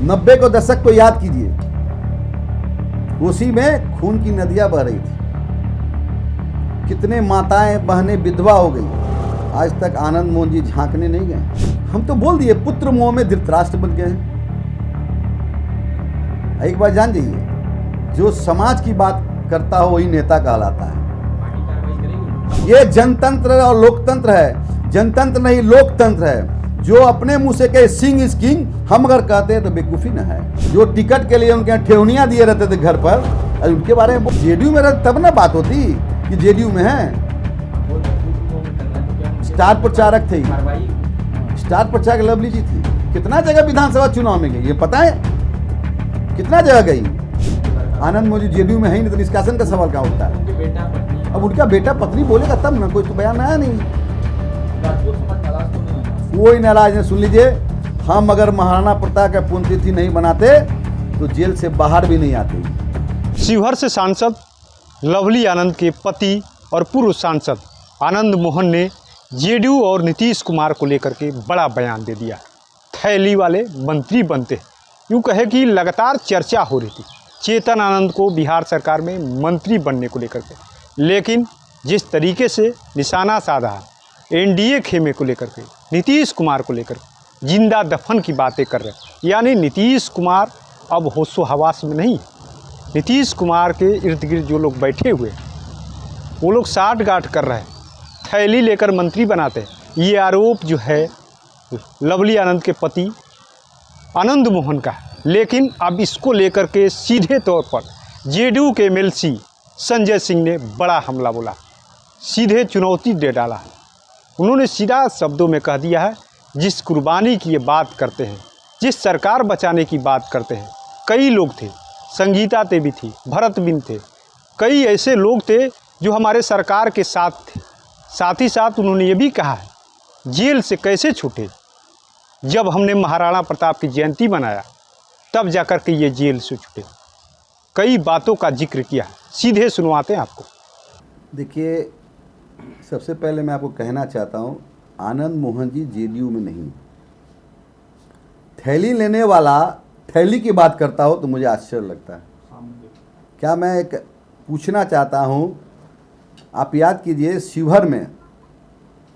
90 को दशक को याद कीजिए, उसी में खून की नदियां बह रही थी, कितने माताएं बहनें विधवा हो गई। आज तक आनंद मोहन जी झांकने नहीं गए। हम तो बोल दिए पुत्र मोह में धृतराष्ट्र बन गए हैं। एक बार जान जाइए, जो समाज की बात करता हो वही नेता कहलाता है। ये जनतंत्र और लोकतंत्र है, जनतंत्र नहीं लोकतंत्र है। जो अपने मुंह से कहे सिंह इज किंग, हम अगर कहते हैं तो बेवकूफी ना है। जो टिकट के लिए उनके यहाँ ठेवनियां दिए रहते थे घर पर, उनके बारे में जेडीयू में रहते तब ना बात होती कि जेडीयू में है। स्टार प्रचारक थे, स्टार प्रचारक लवली जी थी। कितना जगह विधानसभा चुनाव में गई ये पता है, कितना जगह गई। आनंद मोहन जी जेडीयू में है नहीं तो निष्कासन का सवाल क्या उठता है। अब उनका बेटा पत्नी बोलेगा तब ना, कोई तो बयान आया नहीं। कोई नाराज नहीं। सुन लीजिए, हम अगर महाराणा प्रताप का पुण्यतिथि नहीं बनाते तो जेल से बाहर भी नहीं आते। शिवहर से सांसद लवली आनंद के पति और पूर्व सांसद आनंद मोहन ने जेडीयू और नीतीश कुमार को लेकर के बड़ा बयान दे दिया। थैली वाले मंत्री बनते, यूँ कहे कि लगातार चर्चा हो रही थी चेतन आनंद को बिहार सरकार में मंत्री बनने को लेकर के। लेकिन जिस तरीके से निशाना साधा एनडीए खेमे को लेकर के, नीतीश कुमार को लेकर जिंदा दफन की बातें कर रहे हैं। यानी नीतीश कुमार अब होशो हवास में नहीं। नीतीश कुमार के इर्द गिर्द जो लोग बैठे हुए वो लोग साठ गांठ कर रहे हैं, थैली लेकर मंत्री बनाते हैं। ये आरोप जो है लवली आनंद के पति आनंद मोहन का है। लेकिन अब इसको लेकर के सीधे तौर पर जेडीयू के एमएलसी संजय सिंह ने बड़ा हमला बोला, सीधे चुनौती दे डाला है। उन्होंने सीधा शब्दों में कह दिया है, जिस कुर्बानी की ये बात करते हैं, जिस सरकार बचाने की बात करते हैं, कई लोग थे, संगीता ते भी थी, भरत बिन थे, कई ऐसे लोग थे जो हमारे सरकार के साथ थे। साथ ही साथ उन्होंने ये भी कहा है, जेल से कैसे छूटे, जब हमने महाराणा प्रताप की जयंती बनाया तब जाकर के ये जेल से छूटे। कई बातों का जिक्र किया, सीधे सुनवाते हैं आपको। देखिए, सबसे पहले मैं आपको कहना चाहता हूं, आनंद मोहन जी जेडीयू में नहीं। थैली लेने वाला थैली की बात करता हो तो मुझे आश्चर्य लगता है। क्या मैं एक पूछना चाहता हूं, आप याद कीजिए शिवहर में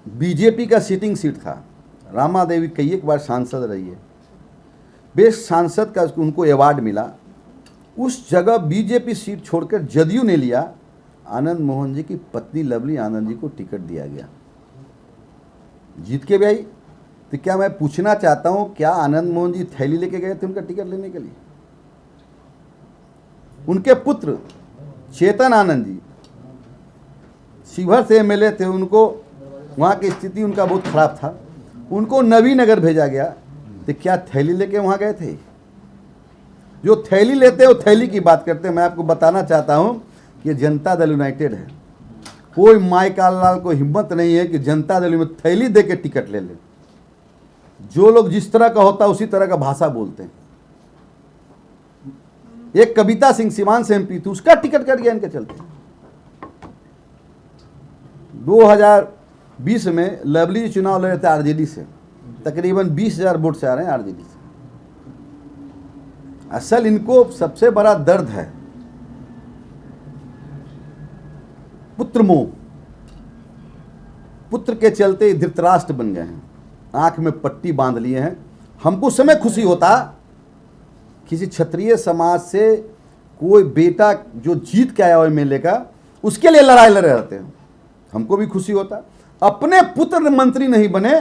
बीजेपी का सिटिंग सीट था, रामा देवी कई एक बार सांसद रही है, बेस्ट सांसद का उनको अवार्ड मिला। उस जगह बीजेपी सीट छोड़कर जदयू ने लिया, आनंद मोहन जी की पत्नी लवली आनंद जी को टिकट दिया गया, जीत के भी आई। तो क्या मैं पूछना चाहता हूं, क्या आनंद मोहन जी थैली लेके गए थे उनका टिकट लेने के लिए? उनके पुत्र चेतन आनंद जी शिवहर से एमएलए थे, उनको वहां की स्थिति उनका बहुत खराब था, उनको नवीनगर भेजा गया। तो क्या थैली लेके वहां गए थे? जो थैली लेते हैं वो थैली की बात करते हैं। मैं आपको बताना चाहता हूं कि जनता दल यूनाइटेड है। कोई माइकाल लाल को हिम्मत नहीं है कि जनता दल में थैली दे के टिकट ले ले। जो लोग जिस तरह का होता है उसी तरह का भाषा बोलते हैं। एक कविता सिंह सीवान से एमपी थी, उसका टिकट कट गया इनके चलते। 2020 में लवली चुनाव लड़े थे आरजेडी से, तकरीबन 20,000 वोट से आ रहे हैं आरजेडी से। असल इनको सबसे बड़ा दर्द है पुत्र मोह। पुत्र के चलते धृतराष्ट्र बन गए हैं, आंख में पट्टी बांध लिए हैं। हमको समय खुशी होता किसी क्षत्रिय समाज से कोई बेटा जो जीत के आया हो एमएलए का, उसके लिए लड़ाई लड़े रहते हैं, हमको भी खुशी होता। अपने पुत्र मंत्री नहीं बने,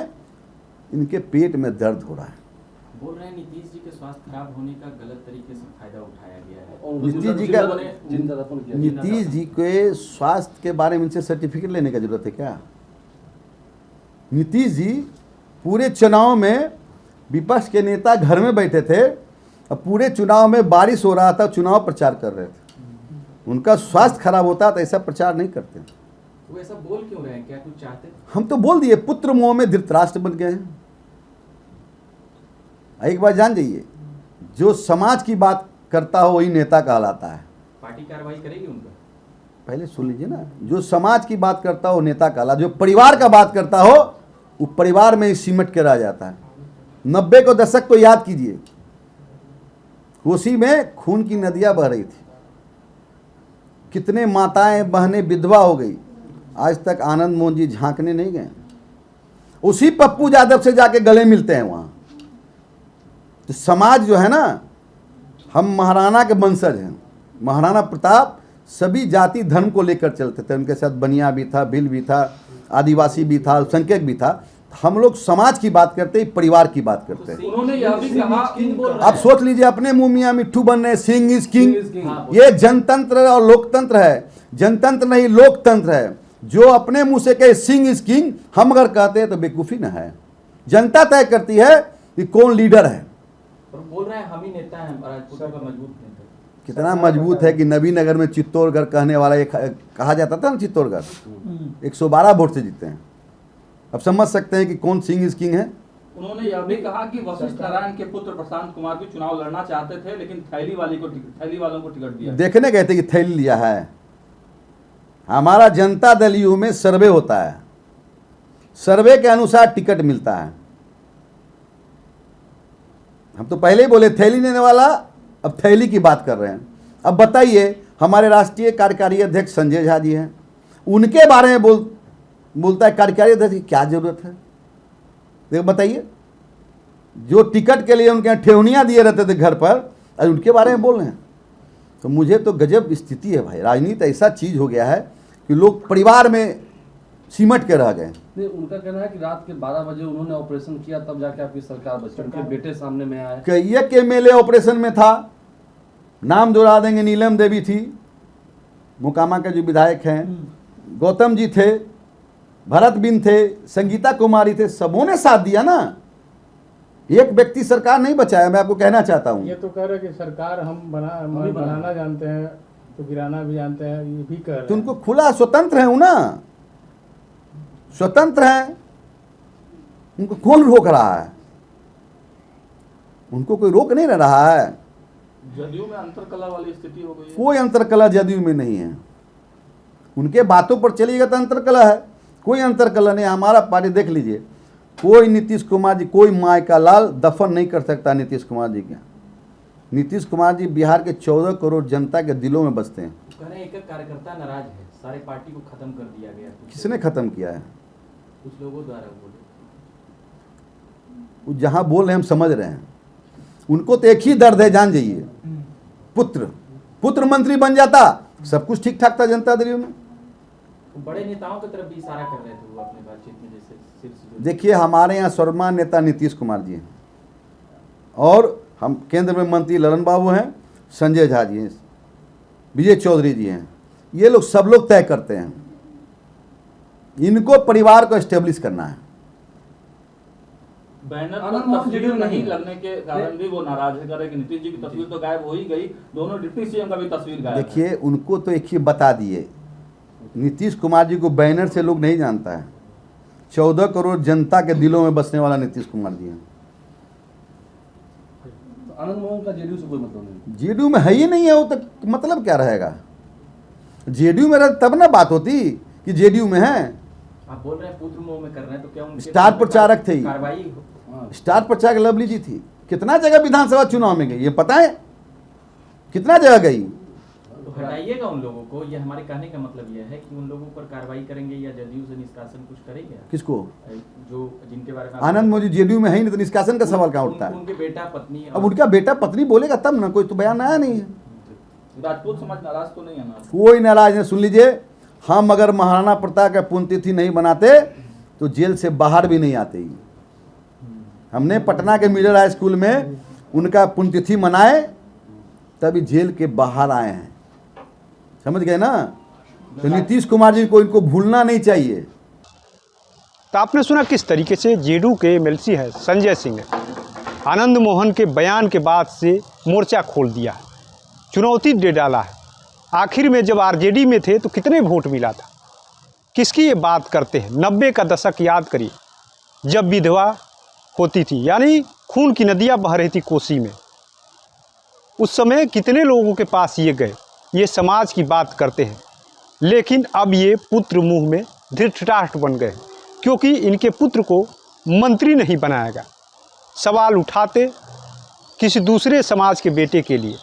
इनके पेट में दर्द हो रहा है। बोल रहे हैं नीतीश जी के स्वास्थ्य खराब होने का गलत तरीके से फायदा उठाया गया है। नीतीश जी के स्वास्थ्य के बारे में इनसे सर्टिफिकेट लेने का जरूरत है क्या? नीतीश जी पूरे चुनाव में विपक्ष के नेता घर में बैठे थे, अब पूरे चुनाव में बारिश हो रहा था, चुनाव प्रचार कर रहे थे। उनका स्वास्थ्य खराब होता तो ऐसा प्रचार नहीं करते। वो ऐसा बोल क्यों रहे हैं? क्या कुछ चाहते? हम तो बोल दिए पुत्र मोह में धृतराष्ट्र बन गए हैं। एक बार जान जाइए, जो समाज की बात करता हो वही नेता कहलाता है। पार्टी कार्रवाई करेगी उन पर? पहले सुन लीजिए ना, जो समाज की बात करता हो नेता कहलाता, जो परिवार का बात करता हो वो परिवार में ही सिमट के रह जाता है। 90 को दशक को याद कीजिए, कोसी में खून की नदियां बह रही थी, कितने माताएं बहनें विधवा हो गई, आज तक आनंद मोहन जी झांकने नहीं गए। उसी पप्पू यादव से जाके गले मिलते हैं वहां। तो समाज जो है ना, हम महाराणा के वंशज हैं। महाराणा प्रताप सभी जाति धर्म को लेकर चलते थे, उनके साथ बनिया भी था, भिल भी था, आदिवासी भी था, अल्पसंख्यक भी था। हम लोग समाज की बात करते हैं, परिवार की बात करते हैं। उन्होंने यह भी कहा, आप सोच लीजिए, अपने मुंह मियां मिट्ठू बन रहे, सिंह इज किंग। ये जनतंत्र और लोकतंत्र है, जनतंत्र नहीं लोकतंत्र है। जो अपने मुंह से कहे सिंह इज किंग, हम अगर कहते हैं तो बेवकूफी न है। जनता तय करती है कि कौन लीडर है। और बोल रहे हैं हम ही नेता हैं, राजपूतों का मजबूत नेता। कितना मजबूत है कि नबीनगर में चित्तौड़गढ़ कहने वाला ये कहा जाता था ना, चित्तौड़गढ़ 112 वोट से जीते हैं। अब समझ सकते हैं कि कौन सिंह इज किंग है। उन्होंने यह भी कहा कि वशिष्ठ नारायण के पुत्र प्रशांत कुमार भी चुनाव लड़ना चाहते थे, लेकिन थैली वालों को टिकट दिया। देखने गए थे कि थैली लिया है। हमारा जनता दल यू में सर्वे होता है, सर्वे के अनुसार टिकट मिलता है। हम तो पहले ही बोले थैली लेने वाला, अब थैली की बात कर रहे हैं। अब बताइए, हमारे राष्ट्रीय कार्यकारी अध्यक्ष संजय झा जी हैं, उनके बारे में बोलता है कार्यकारी अध्यक्ष की क्या जरूरत है। देखो बताइए, जो टिकट के लिए उनके यहाँ ठेवनियाँ दिए रहते थे घर पर, आज उनके बारे में बोल रहे हैं। तो मुझे तो गजब स्थिति है भाई। राजनीति ऐसा चीज़ हो गया है कि लोग परिवार में सिमट के रह गए। नहीं, उनका कहना है कि रात के 12 बजे उन्होंने ऑपरेशन किया, तब जाके आपकी सरकार बची। उनके बेटे सामने में आए। कई एक एमएलए ऑपरेशन में था, नाम दोहरा देंगे, नीलम देवी थी, मोकामा के जो विधायक हैं, गौतम जी थे, भरत बिन थे, संगीता कुमारी थे, सबों ने साथ दिया ना। एक व्यक्ति सरकार नहीं बचाया। मैं आपको कहना चाहता हूँ, ये तो कह रहे कि सरकार हम बनाना जानते हैं तो गिराना भी जानते हैं, ये भी कह रहे हैं। तो उनको खुला स्वतंत्र है ना, स्वतंत्र है, उनको कौन रोक रहा है? उनको कोई रोक नहीं रहा है। जदयू में अंतरकला वाली स्थिति हो गई है। कोई अंतरकला जदयू में नहीं है। उनके बातों पर चलिएगा तो अंतरकला है, कोई अंतरकला नहीं। हमारा पार्टी देख लीजिए, कोई नीतीश कुमार जी, कोई माय का लाल दफन नहीं कर सकता नीतीश कुमार जी के। नीतीश कुमार जी बिहार के 14 करोड़ जनता के दिलों में बसते हैं। कह रहे हैं एक कार्यकर्ता नाराज है, सारे पार्टी को खत्म कर दिया गया। किसने खत्म किया है? कुछ लोगों द्वारा बोले। वो जहाँ बोल रहे हैं हम समझ रहे हैं। उनको तो एक ही दर्द है, जान जाइए, पुत्र मंत्री बन जाता, सब कुछ ठीक ठाक था जनता दल में। बड़े नेताओं की तरफ भी इशारा कर रहे थे वो अपनी बातचीत में, जैसे देखिए, हमारे यहाँ सर्वमान्य नेता नीतीश कुमार जी हैं, और हम केंद्र में मंत्री ललन बाबू हैं, संजय झा जी हैं, विजय चौधरी जी हैं। ये लोग सब लोग तय करते हैं। इनको परिवार को एस्टेब्लिश करना है। बैनर पर तस्वीर नहीं लगने के कारण भी वो नाराज है। कह रहे कि नीतीश जी की तस्वीर तो गायब हो ही गई, दोनों डिप्टी सीएम का भी तस्वीर गायब है। देखिए, उनको तो एक ही बता दिए, नीतीश कुमार जी को बैनर से लोग नहीं जानता है। 14 करोड़ जनता के दिलों में बसने वाला नीतीश कुमार जी हैं। तो आनंद मोहन का जेडीयू से कोई मतलब नहीं। जेडीयू में है ही नहीं है वो, तो मतलब क्या रहेगा? जेडीयू में रह तब ना बात होती कि जेडीयू में है। आप बोल रहे हैं पुत्र मोह में कर रहे हैं, तो क्या उनके स्टार प्रचारक थे, कार्रवाई स्टार प्रचारक लवली जी थी। कितना जगह विधानसभा चुनाव में गई, ये पता है? कितना जगह गई? तो हटाइएगा उन लोगों को। ये हमारे कहने का मतलब यह है कि उन लोगों पर कार्रवाई करेंगे या जदयू से निष्कासन कुछ करेंगे? किसको? जो जिनके बारे में आनंद मोदी जेडीयू में है ही नहीं, तो निष्कासन का सवाल कहाँ उठता है? उनके बेटा पत्नी। अब उनका बेटा पत्नी बोलेगा तब ना, कोई तो बयान आया नहीं है। राजपूत समाज नाराज तो नहीं है ना? कोई नाराज नहीं। सुन लीजिए, हम अगर महाराणा प्रताप का पुण्यतिथि नहीं बनाते तो जेल से बाहर भी नहीं आते ही। हमने पटना के मिडिल हाई स्कूल में उनका पुण्यतिथि मनाए, तभी जेल के बाहर आए हैं। समझ गए ना? तो नीतीश कुमार जी को इनको भूलना नहीं चाहिए। तो आपने सुना किस तरीके से जेडीयू के एमएलसी है संजय सिंह ने आनंद मोहन के बयान के बाद से मोर्चा खोल दिया है, चुनौती दे डाला है। आखिर में जब आरजेडी में थे तो कितने वोट मिला था? किसकी ये बात करते हैं? 90 का दशक याद करिए, जब विधवा होती थी, यानी खून की नदियाँ बह रही थी कोसी में। उस समय कितने लोगों के पास ये गए, ये समाज की बात करते हैं। लेकिन अब ये पुत्र मुँह में धृतराष्ट्र बन गए, क्योंकि इनके पुत्र को मंत्री नहीं बनाया गया। सवाल उठाते किसी दूसरे समाज के बेटे के लिए,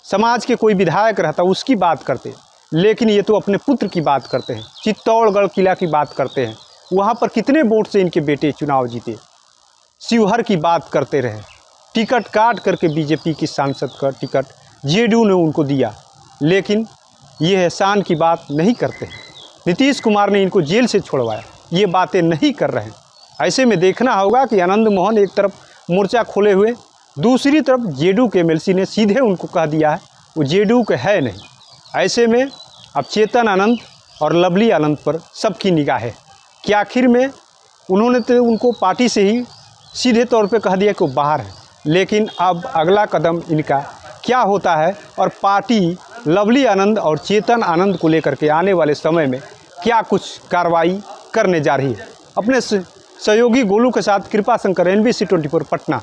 समाज के कोई विधायक रहता उसकी बात करते, लेकिन ये तो अपने पुत्र की बात करते हैं। चित्तौड़गढ़ किला की बात करते हैं, वहाँ पर कितने वोट से इनके बेटे चुनाव जीते। शिवहर की बात करते रहे, टिकट काट करके बीजेपी की सांसद का टिकट जेडीयू ने उनको दिया, लेकिन ये एहसान की बात नहीं करते हैं। नीतीश कुमार ने इनको जेल से छुड़वाया, ये बातें नहीं कर रहे हैं। ऐसे में देखना होगा कि आनंद मोहन एक तरफ मोर्चा खोले हुए, दूसरी तरफ जेडीयू के एमएलसी ने सीधे उनको कह दिया है वो जेडीयू के है नहीं। ऐसे में अब चेतन आनंद और लवली आनंद पर सबकी निगाह है कि आखिर में उन्होंने तो उनको पार्टी से ही सीधे तौर पे कह दिया कि वो बाहर है, लेकिन अब अगला कदम इनका क्या होता है और पार्टी लवली आनंद और चेतन आनंद को लेकर के आने वाले समय में क्या कुछ कार्रवाई करने जा रही है। अपने सहयोगी गोलू के साथ कृपा शंकर, NBC 24 पटना।